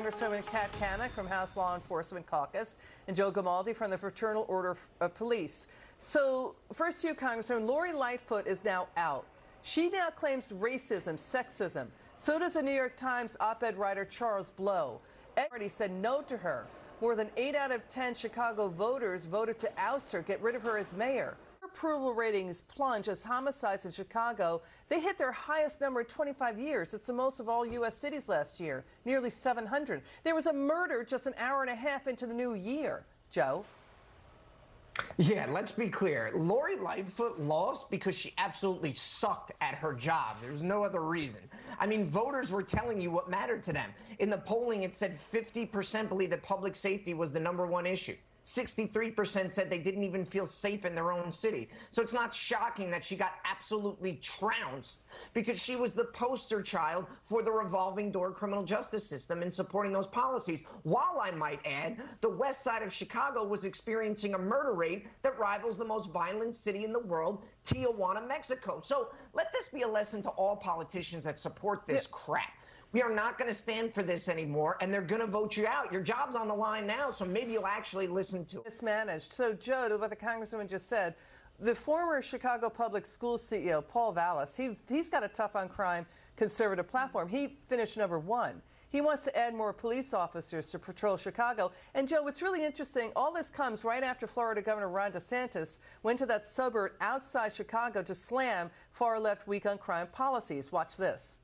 Congresswoman Kat Cammack from House Law Enforcement Caucus and Joe Gamaldi from the Fraternal Order of Police. So, first to you, Congresswoman, Lori Lightfoot is now out. She now claims racism, sexism. So does the New York Times op-ed writer Charles Blow. Everybody said no to her. More than 8 out of 10 Chicago voters voted to oust her, get rid of her as mayor. Her approval ratings plunge as homicides in Chicago, they hit their highest number in 25 years. It's the most of all U.S. cities last year, nearly 700. There was a murder just an hour and a half into the new year. Joe? Yeah, let's be clear. Lori Lightfoot lost because she absolutely sucked at her job. There's no other reason. I mean, voters were telling you what mattered to them. In the polling, it said 50% believed that public safety was the #1 issue. 63% said they didn't even feel safe in their own city. So it's not shocking that she got absolutely trounced because she was the poster child for the revolving door criminal justice system in supporting those policies. While I might add, the west side of Chicago was experiencing a murder rate that rivals the most violent city in the world, Tijuana, Mexico. So let this be a lesson to all politicians that support this crap. We are not going to stand for this anymore, and they're going to vote you out. Your job's on the line now, so maybe you'll actually listen to it. Mismanaged. So, Joe, to what the Congresswoman just said, the former Chicago Public Schools CEO, Paul Vallis, he's got a tough-on-crime conservative platform. He finished #1. He wants to add more police officers to patrol Chicago. And, Joe, what's really interesting, all this comes right after Florida Governor Ron DeSantis went to that suburb outside Chicago to slam far-left weak-on-crime policies. Watch this.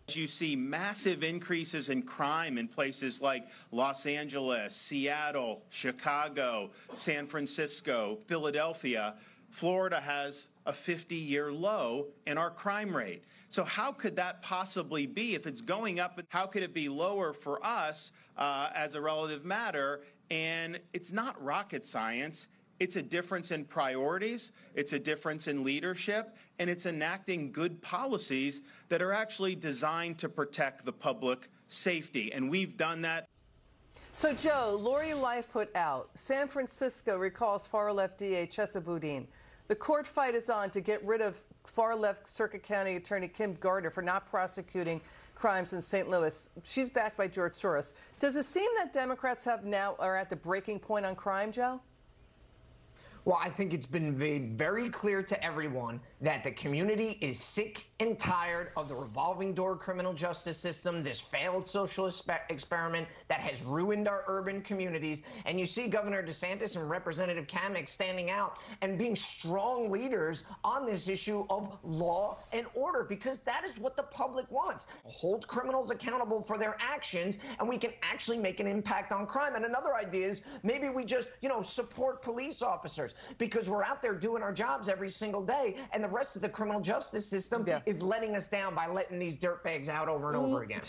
You see massive increases in crime in places like Los Angeles, Seattle, Chicago, San Francisco, Philadelphia. Florida has a 50-year low in our crime rate. So how could that possibly be? If it's going up, how could it be lower for us as a relative matter? And it's not rocket science. It's a difference in priorities, it's a difference in leadership, and it's enacting good policies that are actually designed to protect the public safety. And we've done that. So, Joe, Lori Lightfoot out. San Francisco recalls far-left DA Chesa Boudin. The court fight is on to get rid of far-left Circuit County Attorney Kim Gardner for not prosecuting crimes in St. Louis. She's backed by George Soros. Does it seem that Democrats are at the breaking point on crime, Joe? Well, I think it's been made very clear to everyone that the community is sick and tired of the revolving door criminal justice system, this failed social experiment that has ruined our urban communities. And you see Governor DeSantis and Representative Cammack standing out and being strong leaders on this issue of law and order, because that is what the public wants. Hold criminals accountable for their actions, and we can actually make an impact on crime. And another idea is maybe we just, support police officers, because we're out there doing our jobs every single day, and the rest of the criminal justice system is letting us down by letting these dirtbags out over and over again.